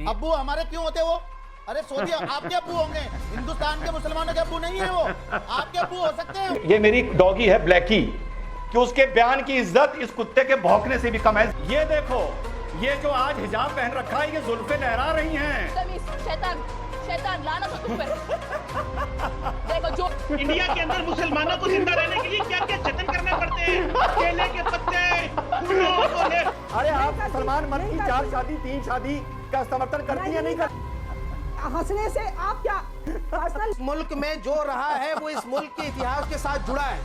अब्बू हमारे क्यों होते वो? अरे सऊदी आपके अब्बू होंगे, हिंदुस्तान के मुसलमानों के अब्बू नहीं है वो, आपके अब्बू हो सकते हैं। ये मेरी डॉगी है ब्लैकी, कि उसके बयान की इज्जत इस कुत्ते के भौंकने से भी कम है। ये देखो, ये जो आज हिजाब पहन रखा है, ये जुल्फे लहरा रही हैं। शैतान, शैतान लानत हो तुम पे। देखो जो इंडिया के अंदर मुसलमानों को जिंदा रहने के लिए क्या क्या जतन करने पड़ते हैं, केले के पत्ते। अरे आप सलमान मन की 4 शादी 3 शादी का समर्थन करती है नहीं करती? हंसने से आप क्या पर्सनल इस मुल्क में जो रहा है वो इस मुल्क के इतिहास के साथ जुड़ा है।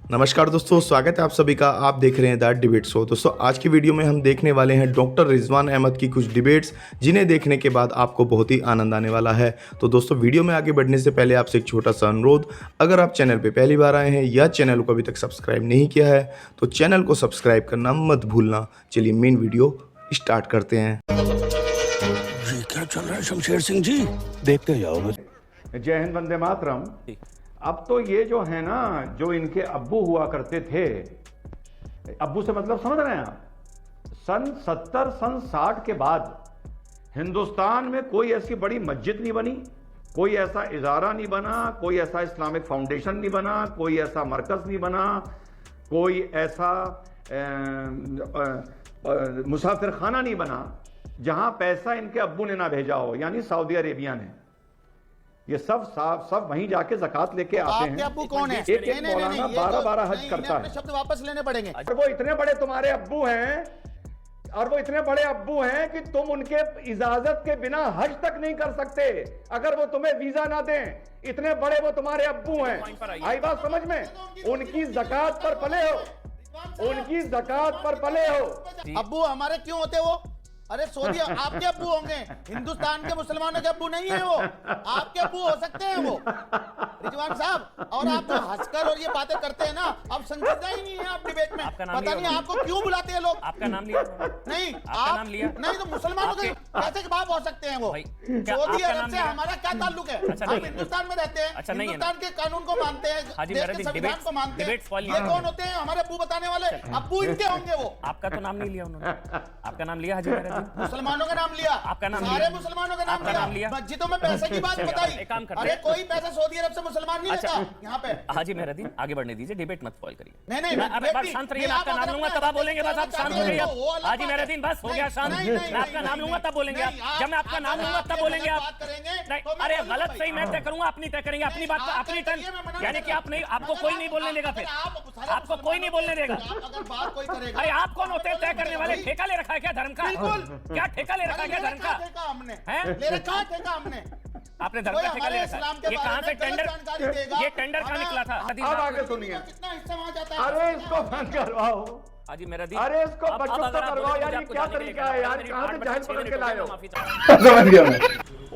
नमस्कार दोस्तों, स्वागत है आप सभी का। आप देख रहे हैं द डिबेट शो। दोस्तों आज की वीडियो में हम देखने वाले हैं डॉक्टर रिजवान अहमद की कुछ डिबेट्स, जिन्हें देखने के बाद आपको बहुत ही आनंद आने वाला है। तो दोस्तों वीडियो में आगे बढ़ने से पहले आपसे एक छोटा सा अनुरोध, अगर आप चैनल पे पहली बार आए हैं या चैनल को अभी तक सब्सक्राइब नहीं किया है तो चैनल को सब्सक्राइब करना मत भूलना। चलिए मेन वीडियो स्टार्ट करते हैं। जी क्या चल रहा है शमशेर सिंह जी, देखते जाओ बस। जय हिंद, वंदे मातरम। अब तो ये जो है ना, जो इनके अब्बू हुआ करते थे, अब्बू से मतलब समझ रहे हैं आप, सन 70 सन 60 के बाद हिंदुस्तान में कोई ऐसी बड़ी मस्जिद नहीं बनी, कोई ऐसा इदारा नहीं बना, कोई ऐसा इस्लामिक फाउंडेशन नहीं बना, कोई ऐसा मरकज नहीं बना, कोई ऐसा मुसाफिर खाना नहीं बना जहां पैसा इनके अब्बू ने ना भेजा हो, यानी सऊदी अरेबिया ने। ये सब वहीं जाके ज़कात लेके आते हैं। आपके अब्बू कौन है? एक मौलाना 12 हज करता है। शब्द वापस लेने पड़ेंगे। और वो इतने बड़े तुम्हारे अब्बू हैं, और वो इतने बड़े अब्बू हैं कि तुम उनके इजाजत के बिना हज तक नहीं कर सकते अगर वो तुम्हें वीजा ना दें। इतने बड़े वो तुम्हारे अब्बू हैं। आई बात समझ में? उनकी ज़कात पर पले हो, उनकी ज़कात पर पले हो। अब्बू हमारे क्यों होते वो? अरे सऊदी आपके अब्बू होंगे, हिंदुस्तान के मुसलमानों के अब्बू नहीं है वो, आपके अब्बू हो सकते हैं वो रिजवान साहब। और आप जो हंसकर और ये बातें करते हैं ना, अब संजीदा ही नहीं है आप डिबेट में। पता नहीं आपको क्यों बुलाते हैं लोग। आपका नाम लिया? नहीं, आपका नाम लिया? नहीं तो मुसलमानों के कैसे बाप हो सकते हैं वो? सऊदी अरब से हमारा क्या ताल्लुक है? हम हिंदुस्तान में रहते हैं, हिंदुस्तान के कानून को मानते हैं, देश के संविधान को मानते हैं। ये कौन होते हैं हमारे अब्बू बताने वाले? अब्बू इनके होंगे वो। आपका तो नाम नहीं लिया उन्होंने। आपका नाम लिया हाजी? मुसलमानों का नाम लिया, आपका नाम सारे मुसलमानों का नाम लिया। मस्जिदों में पैसे की बात बताई। एक काम करते अरे कोई पैसा सऊदी अरब से मुसलमान नहीं लेता यहाँ पे। हाजी मेहरुद्दीन आगे बढ़ने दीजिए, डिबेट मत फॉल करिए। नहीं, बस शांत रहिए, मैं आपका नाम लूंगा तब आप बोलेंगे। बस आप शांत हो जाइए हाजी मेहरुद्दीन, बस हो गया शांत। मैं आपका नाम लूंगा तब बोलेंगे आप। जब मैं आपका नाम लूंगा तब बोलेंगे आप। अरे गलत सही मैं तय करूंगा, अपनी तय करेंगे, अपनी बात अपनी टर्न। यानी कि आप नहीं, आपको कोई नहीं बोलने देगा, फिर आपको कोई नहीं बोलने देगा। अरे आप कौन होते हैं तय करने वाले? ठेका ले रखा है क्या धर्म का? क्या ठेका ले रखा है क्या धर्म का? ले रखा है ठेका हमने। आपने धर्म का ठेका ले रखा है? ये कहां से टेंडर, ये टेंडर कहां निकला था? अब आगे सुनिए। कितना हिस्सा वहां जाता है? अरे इसको बंद करवाओ। हाजी मेहरुद्दीन, अरे इसको बच्चों को करवाओ यार, ये क्या तरीका है यार? कहां से जाहिल पकड़ के लाए हो? समझ गया मैं।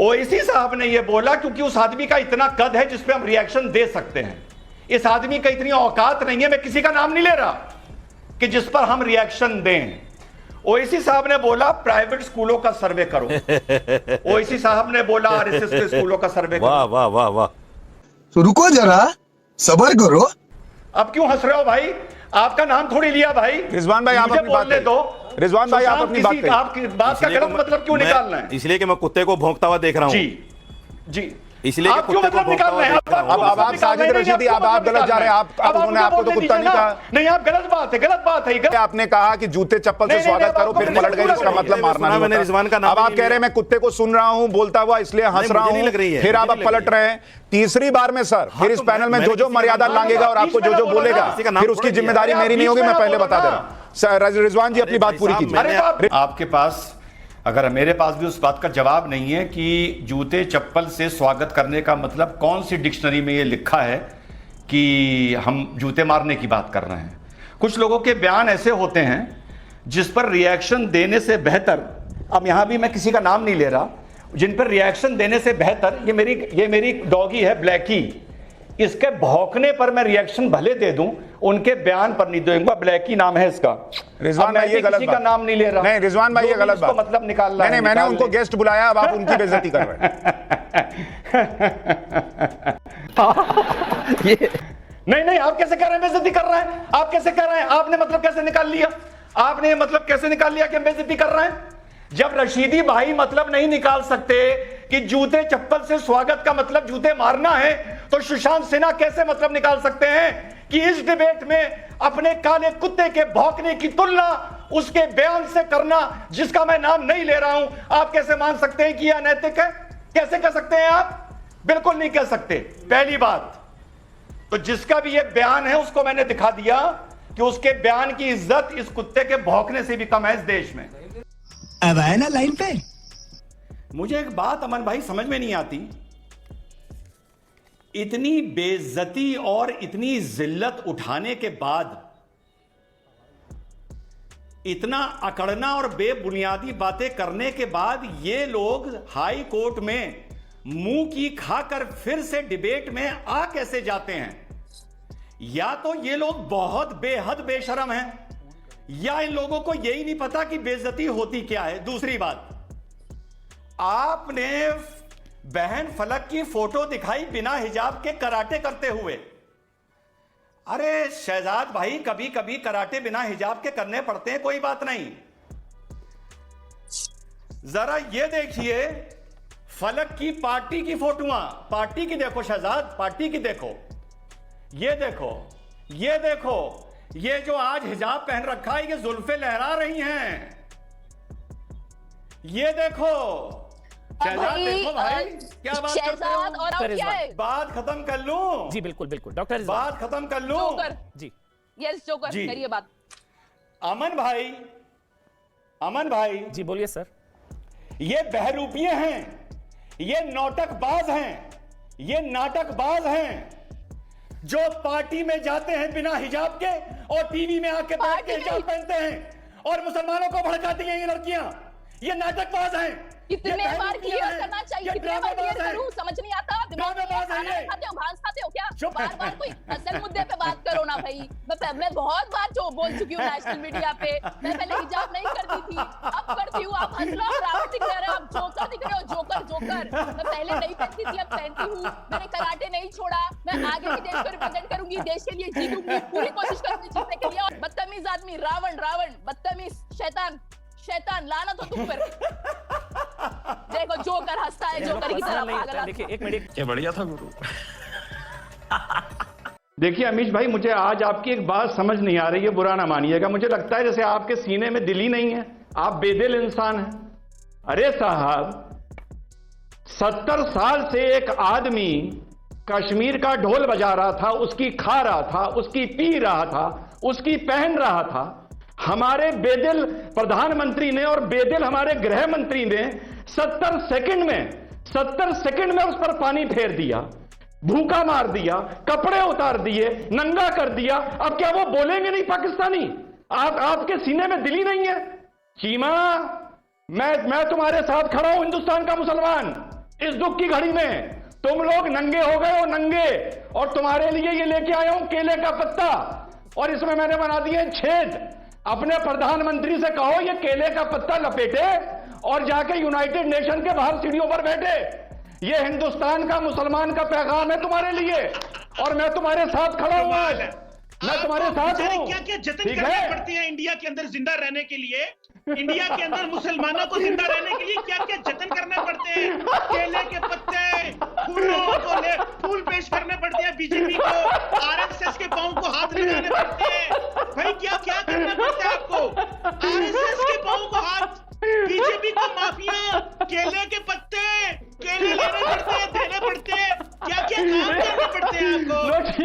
ओवैसी साहब ने ये बोला क्योंकि उस आदमी का इतना कद है जिसपे हम रिएक्शन दे सकते हैं। इस आदमी का इतनी औकात नहीं है, मैं किसी का नाम नहीं ले रहा, कि जिस पर हम रिएक्शन दें। ओवैसी साहब ने बोला प्राइवेट स्कूलों का सर्वे करो। ओवैसी साहब ने बोला आरएसएस के स्कूलों का सर्वे करो। वाह वाह वाह वाह। तो रुको जरा, सबर करो। अब क्यों हंस रहे हो भाई? आपका नाम थोड़ी लिया भाई। रिजवान भाई आप अपनी बात बोलने दो। रिजवान भाई आप अपनी बात करें। आपकी बात का गलत मतलब क्यों निकालना है? इसलिए कि मैं कुत्ते को भौंकता हुआ देख रहा हूँ। जी इसलिए आप क्यों मतलब निकाल रहे हैं? अब आप साजिद रशीदी, अब आप गलत जा रहे हैं। आप उन्होंने आपको तो कुत्ता नहीं कहा। नहीं, आप गलत बात है। आपने कहा कि जूते चप्पल से स्वागत करो, फिर पलट गए, इसका मतलब मारना नहीं मैंने रिजवान का नाम। अब आप कह रहे हैं मैं कुत्ते को सुन रहा हूं बोलता हुआ, इसलिए हंस रहा हूं, फिर आप पलट रहे हैं। तीसरी बार में सर, फिर इस पैनल में जो मर्यादा लांघेगा और आपको जो बोलेगा, फिर उसकी जिम्मेदारी मेरी नहीं होगी। मैं पहले बता दे रहा हूं। सर रिजवान जी अपनी बात पूरी कीजिए। आपके पास, अगर मेरे पास भी उस बात का जवाब नहीं है कि जूते चप्पल से स्वागत करने का मतलब कौन सी डिक्शनरी में ये लिखा है कि हम जूते मारने की बात कर रहे हैं। कुछ लोगों के बयान ऐसे होते हैं जिस पर रिएक्शन देने से बेहतर, अब यहां भी मैं किसी का नाम नहीं ले रहा, जिन पर रिएक्शन देने से बेहतर, ये मेरी डॉगी है ब्लैकी, इसके भौंकने पर मैं रिएक्शन भले दे दूं, उनके बयान पर नहीं दूंगा। ब्लैकी नाम है इसका। रिजवान भाई ये गलत किसी का नाम नहीं ले रहा। नहीं रिजवान भाई ये गलत बात, मतलब निकाल रहा है। नहीं मैंने उनको गेस्ट बुलाया, अब आप उनकी बेइज्जती कर रहे हैं। नहीं, आप कैसे कह रहे हैं बेइज्जती कर रहे हैं? आप कैसे कह रहे हैं? आपने मतलब कैसे निकाल लिया? आपने मतलब कैसे निकाल लिया कि हम बेइज्जती कर रहे हैं? जब रशीदी भाई मतलब नहीं निकाल सकते कि जूते चप्पल से स्वागत का मतलब जूते मारना है, तो सुशांत सिन्हा कैसे मतलब निकाल सकते हैं कि इस डिबेट में अपने काले कुत्ते के भौंकने की तुलना उसके बयान से करना, जिसका मैं नाम नहीं ले रहा हूं, आप कैसे मान सकते हैं कि यह अनैतिक है? कैसे कह सकते हैं आप? बिल्कुल नहीं कह सकते। पहली बात तो जिसका भी यह बयान है उसको मैंने दिखा दिया कि उसके बयान की इज्जत इस कुत्ते के भौंकने से भी कम है इस देश में। अब आए ना लाइन पे। मुझे एक बात अमन भाई समझ में नहीं आती, इतनी बेइज्जती और इतनी जिल्लत उठाने के बाद, इतना अकड़ना और बेबुनियादी बातें करने के बाद ये लोग हाई कोर्ट में मुंह की खाकर फिर से डिबेट में आ कैसे जाते हैं? या तो ये लोग बहुत बेहद बेशरम हैं, या इन लोगों को यही नहीं पता कि बेइज्जती होती क्या है। दूसरी बात, आपने बहन फलक की फोटो दिखाई बिना हिजाब के कराटे करते हुए। अरे शहजाद भाई, कभी कभी कराटे बिना हिजाब के करने पड़ते हैं, कोई बात नहीं। जरा ये देखिए फलक की पार्टी की फोटोआं, पार्टी की देखो शहजाद, पार्टी की देखो, ये देखो, ये देखो, ये जो आज हिजाब पहन रखा है, ये जुल्फे लहरा रही हैं, ये देखो। शहजाद देखो भाई, क्या बात करते हो? और अब क्या है? बात खत्म कर लूं? जी बिल्कुल बिल्कुल डॉक्टर, बात खत्म कर लूं? जोकर जी यस, जोकर जी। करिए बात। अमन भाई, अमन भाई जी बोलिए सर। ये बहरूपिये हैं, ये नौटकबाज हैं, ये नाटकबाज हैं, जो पार्टी में जाते हैं बिना हिजाब के और टीवी में आके बैठ के हिजाब पहनते हैं और मुसलमानों को भड़काती हैं ये लड़कियां। ये नाटकबाज हैं। कितने बार क्लियर करना चाहिए? कितने बार क्लियर करूं? समझ नहीं आता। दिमाग में खाना खाते हो, घास खाते हो क्या? बार बार कोई असल मुद्दे पे बात करो ना भाई। मैं बहुत बार जो बोल चुकी हूँ नेशनल मीडिया पे, मैं पहले हिजाब नहीं करती थी, अब करती हूँ। आप हंस लो, रावण दिख रहे हो, आप जोकर दिख रहे हो, जोकर जोकर। मैं पहले नहीं पहनती थी, अब पहनती हूँ। मैंने कराटे नहीं छोड़ा, मैं आगे भी देश को रिप्रेजेंट करूंगी, देश के लिए जीतूंगी, पूरी कोशिश करूंगी जीतने के लिए। और बदतमीज आदमी, रावण रावण, बदतमीज, शैतान शैतान, लानत हो तुम पर। देखो जोकर हंसता है, जोकर की तरह पागल। देखिए एक मिनट, ये बढ़िया था गुरु। देखिए अमीश भाई, मुझे आज आपकी एक बात समझ नहीं आ रही है, बुरा ना मानिएगा। मुझे लगता है जैसे आपके सीने में दिल ही नहीं है, आप बेदिल इंसान हैं। अरे साहब, 70 साल से एक आदमी कश्मीर का ढोल बजा रहा था, उसकी खा रहा था, उसकी पी रहा था, उसकी पहन रहा था। हमारे बेदिल प्रधानमंत्री ने और बेदिल हमारे गृह मंत्री ने 70 सेकंड में उस पर पानी फेर दिया, भूखा मार दिया, कपड़े उतार दिए, नंगा कर दिया। अब क्या वो बोलेंगे नहीं पाकिस्तानी? आपके सीने में दिल ही नहीं है? चीमा, मैं तुम्हारे साथ खड़ा हूं, हिंदुस्तान का मुसलमान, इस दुख की घड़ी में। तुम लोग नंगे हो गए हो, नंगे, और तुम्हारे लिए ये लेके आया हूं केले का पत्ता, और इसमें मैंने बना दिए छेद। अपने प्रधानमंत्री से कहो ये केले का पत्ता लपेटे और जाके यूनाइटेड नेशन के बाहर सीढ़ियों पर बैठे। ये हिंदुस्तान का मुसलमान का पैगाम है तुम्हारे लिए, और मैं तुम्हारे साथ खड़ा हूं आज, मैं तुम्हारे साथ हूं। क्या क्या जतन करनी पड़ती है इंडिया के अंदर जिंदा रहने के लिए? इंडिया के अंदर मुसलमानों को जिंदा रहने के लिए क्या क्या जतन करने पड़ते हैं? केले के पत्ते, फूलों को ले फूल पेश करने पड़ते हैं, बीजेपी को, आरएसएस के पांव को हाथ लगाने पड़ते हैं। भाई क्या क्या करना पड़ता है आपको? आरएसएस के पांव को हाथ, बीजेपी को माफिया, केले के पत्ते, केले लेने पड़ते हैं, देने पड़ते हैं, क्या क्या काम करने पड़ते हैं आपको?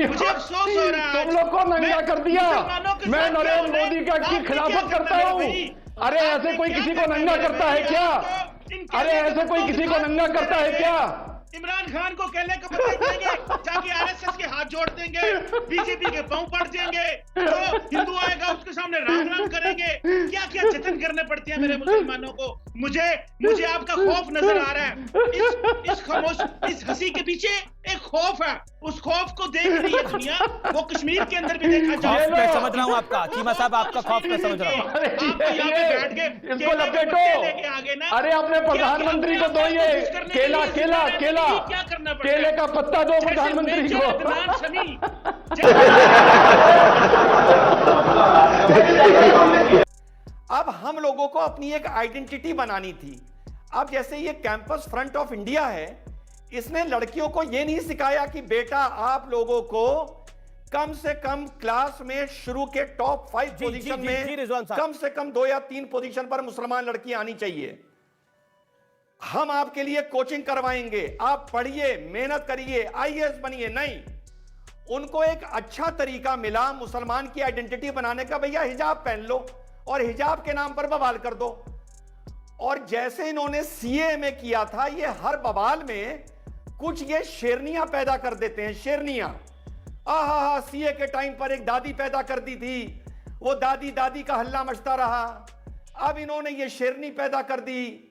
मुझे अफसोस हो रहा है, तुम लोग को नंगा कर दिया। मैं नरेंद्र मोदी की खिलाफत करता हूं। अरे ऐसे कोई किसी को नंगा करता है क्या? अरे ऐसे कोई किसी को नंगा करता है क्या? इमरान खान को केले के पत्ते देंगे, जाके आरएसएस के हाथ जोड़ देंगे, बीजेपी के पांव पड़ देंगे, तो हिंदू आएगा उसके सामने राम राम करेंगे। क्या क्या जतन करने पड़ते हैं मेरे मुसलमानों को? मुझे आपका खौफ नजर आ रहा है। इस खामोश, इस हंसी के पीछे एक खौफ है, उस खौफ को देख रही है दुनिया। वो कश्मीर के अंदर भी देखा जाए। मैं समझ रहा हूँ आपका, चीमा साहब आपका खौफ मैं समझ रहा हूँ। बैठ गए, इसको लपेटो। अरे अपने प्रधानमंत्री को दो ये केला केला केला क्या करना पड़ता है? केले का पत्ता दो प्रधानमंत्री को। अब हम लोगों को अपनी एक आइडेंटिटी बनानी थी। अब जैसे ये कैंपस फ्रंट ऑफ इंडिया है, इसने लड़कियों को ये नहीं सिखाया कि बेटा आप लोगों को कम से कम क्लास में शुरू के टॉप 5 पोजीशन में कम से कम 2 या 3 पोजीशन पर मुसलमान लड़की आनी चाहिए। हम आपके लिए कोचिंग करवाएंगे, आप पढ़िए, मेहनत करिए, आईएएस बनिए। नहीं, उनको एक अच्छा तरीका मिला मुसलमान की आइडेंटिटी बनाने का, भैया हिजाब पहन लो और हिजाब के नाम पर बवाल कर दो। और जैसे इन्होंने सीए में किया था, ये हर बवाल में कुछ ये शेरनियां पैदा कर देते हैं। शेरनियां, आहा, सीए के टाइम पर एक दादी पैदा कर दी थी, वो दादी दादी का हल्ला मचता रहा, अब इन्होंने ये शेरनी पैदा कर दी।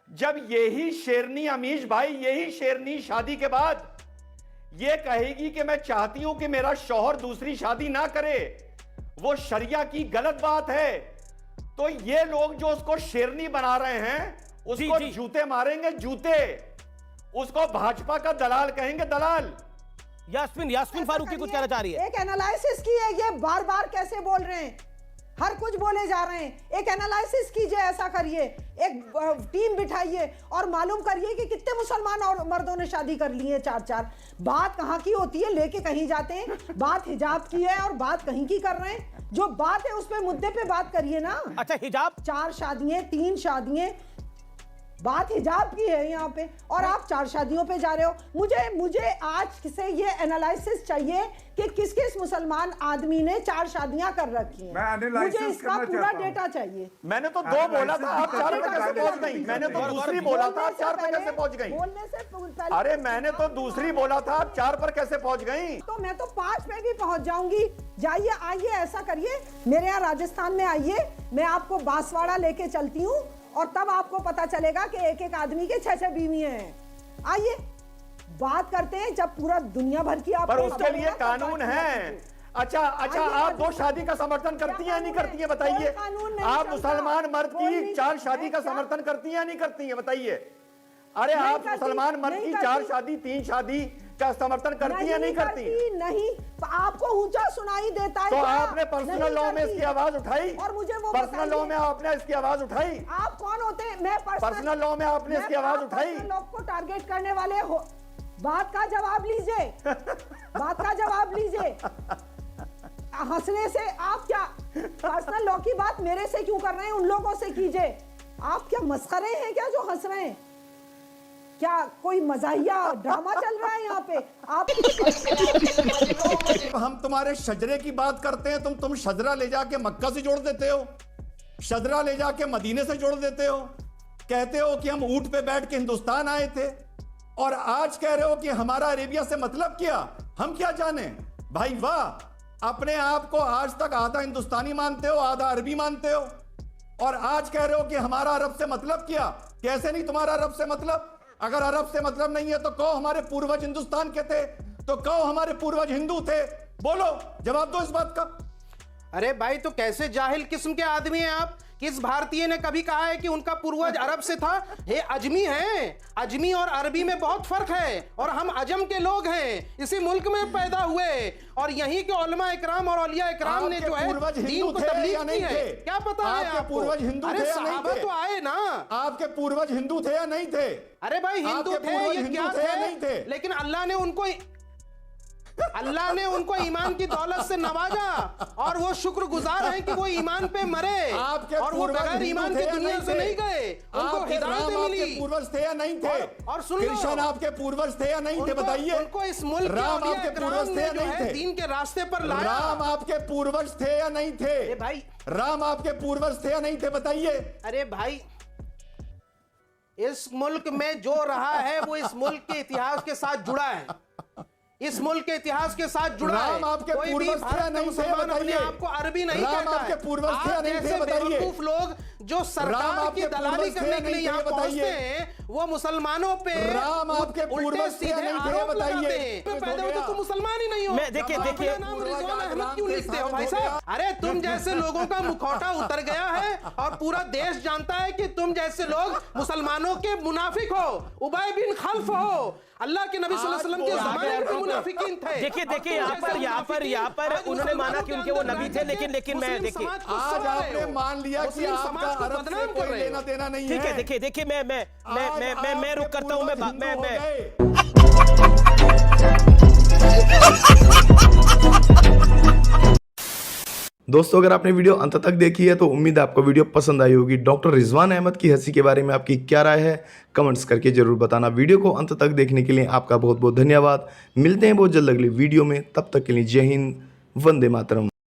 जब यही शेरनी, अमीश भाई, यही शेरनी शादी के बाद ये कहेगी कि मैं चाहती हूं कि मेरा शौहर दूसरी शादी ना करे, वो शरिया की गलत बात है, तो ये लोग जो उसको शेरनी बना रहे हैं उसको जूते मारेंगे, जूते। उसको भाजपा का दलाल कहेंगे, दलाल। यास्मीन फारूकी कुछ कहना चाह रही है। एक एनालिसिस की है, ये बार बार कैसे बोल रहे हैं, हर कुछ बोले जा रहे हैं। एक एनालिसिस कीजिए, ऐसा करिए, एक टीम बिठाइए और मालूम करिए कि कितने मुसलमान और मर्दों ने शादी कर ली है 4-4। बात कहाँ की होती है, लेके कहीं जाते हैं। बात हिजाब की है और बात कहीं की कर रहे हैं। जो बात है उस पे, मुद्दे पे बात करिए ना। अच्छा, हिजाब 4 शादियां, 3 शादियां, बात हिजाब की है यहाँ पे, और आप 4 शादियों पे जा रहे हो। मुझे आज से ये एनालिसिस चाहिए कि किस किस मुसलमान आदमी ने 4 शादियां कर रखी हैं। मुझे इसका पूरा डेटा चाहिए। मैंने तो 2 बोला था, आप 4 पे कैसे पहुंच गई? मैंने तो दूसरी बोला था, आप 4 पे कैसे पहुंच गई? बोलने से पहले, अरे मैंने तो दूसरी बोला था, आप 4 पर कैसे पहुंच गई? तो मैं तो 5 पे भी पहुंच जाऊंगी। जाइए, आइए, ऐसा करिए, मेरे यहाँ राजस्थान में आइए, मैं आपको बांसवाड़ा लेके चलती हूँ और तब आपको पता चलेगा कि एक आदमी के 6 बीवियां हैं। आइए बात करते हैं, जब पूरा दुनिया भर की आप, पर उसके लिए कानून है। अच्छा, आप 2 शादी का समर्थन करती हैं या नहीं करती हैं, बताइए? आप मुसलमान मर्द की 4 शादी का समर्थन करती हैं या नहीं करती हैं, बताइए? अरे आप मुसलमान मर्द की 4 शादी, 3 शादी का समर्थन करती है, नहीं करती? नहीं, आपको ऊंचा सुनाई देता है। तो आपने पर्सनल लॉ में इसकी आवाज उठाई, और मुझे वो पर्सनल लॉ में आपने इसकी आवाज उठाई। आप कौन होते हैं? मैं पर्सनल लॉ में आपने इसकी आवाज उठाई। लोग को टारगेट करने वाले हो। बात का जवाब लीजिए, बात का जवाब लीजिए। हंसने से आप क्या, पर्सनल लॉ की बात मेरे से क्यों कर रहे हैं? उन लोगों से कीजिए। आप क्या मस्खरे हैं क्या जो हंस रहे हैं? क्या कोई मजाहिया ड्रामा चल रहा है यहाँ पे? आप हम तुम्हारे शजरे की बात करते हैं, तुम शजरा ले जाके मक्का से जोड़ देते हो, शजरा ले जाके मदीने से जोड़ देते हो, कहते हो कि हम ऊंट पे बैठ के हिंदुस्तान आए थे, और आज कह रहे हो कि हमारा अरेबिया से मतलब क्या? हम क्या जाने भाई? वाह, अपने आप को आज तक आधा हिंदुस्तानी मानते हो, आधा अरबी मानते हो, और आज कह रहे हो कि हमारा अरब से मतलब क्या? कैसे नहीं तुम्हारा अरब से मतलब? अगर अरब से मतलब नहीं है तो कहो हमारे पूर्वज हिंदुस्तान के थे, तो कहो हमारे पूर्वज हिंदू थे। बोलो, जवाब दो इस बात का। अरे भाई, तो कैसे जाहिल किस्म के आदमी हैं आप? किस भारतीय ने कभी कहा है कि उनका पूर्वज अरब से था? ये अजमी हैं। अजमी और अरबी में बहुत फर्क है, और हम अजम के लोग हैं, इसी मुल्क में पैदा हुए, और यहीं के उलमा इकराम और औलिया इकराम ने जो है दीन को तबलीग की है। क्या पता है आपको? पूर्वज हिंदू थे या नहीं थे? तो आए ना, आपके पूर्वज हिंदू थे या नहीं थे? अरे भाई, हिंदू थे, ये क्या थे? लेकिन अल्लाह ने उनको ईमान की दौलत से नवाजा, और वो शुक्रगुजार हैं कि वो ईमान पे मरे, और वो बगैर ईमान की दुनिया से नहीं गए। उनको हिदायत मिली। पूर्वज थे या नहीं थे? और सुन लो, कृष्ण आपके पूर्वज थे या नहीं थे? बताइए। उनको इस मुल्क राम आपके पूर्वज थे या नहीं थे? दीन के रास्ते पर लाया। राम आपके पूर्वज थे या नहीं थे? भाई, राम आपके पूर्वज थे या नहीं थे? बताइए। अरे भाई, इस मुल्क में जो रहा है वो इस मुल्क के इतिहास के साथ जुड़ा है, इस मुल्क के इतिहास के साथ जुड़ा है। आपके पूर्वज थे नहीं थे? बताइए। आपको अरबी नहीं कहता है। आपके पूर्वज थे नहीं थे? बताइए। बेवकूफ लोग जो सरकार की दलाली करने के लिए यहाँ पहुंचते हैं, वो मुसलमानों पे राम आपके पूर्वज सीधे आरोप लगाते हैं। पैदा हुए तो तुम मुसलमान ही नहीं हो। मैं देखिए नाम रिजवान अहमद क्यों लिखते हो भाई साहब? अरे तुम जैसे लोगों का मुखौटा उतर गया है और पूरा देश जानता है कि तुम जैसे लोग मुसलमानों के मुनाफिक हो, उबय बिन खल्फ हो। अल्लाह के नबी सल्लल्लाहु अलैहि वसल्लम के ज़माने में मुनाफिकीन थे। देखिए यहाँ पर उन्होंने माना कि उनके वो नबी थे, लेकिन मैं देखिए आज आपने मान लिया कि आपका अरब से कोई लेना देना नहीं है। ठीक है, देखिए मैं रुक करता हूँ। मैं दोस्तों अगर आपने वीडियो अंत तक देखी है तो उम्मीद है आपको वीडियो पसंद आई होगी। डॉक्टर रिजवान अहमद की हंसी के बारे में आपकी क्या राय है कमेंट्स करके जरूर बताना। वीडियो को अंत तक देखने के लिए आपका बहुत बहुत धन्यवाद। मिलते हैं बहुत जल्द अगली वीडियो में, तब तक के लिए जय हिंद, वंदे मातरम।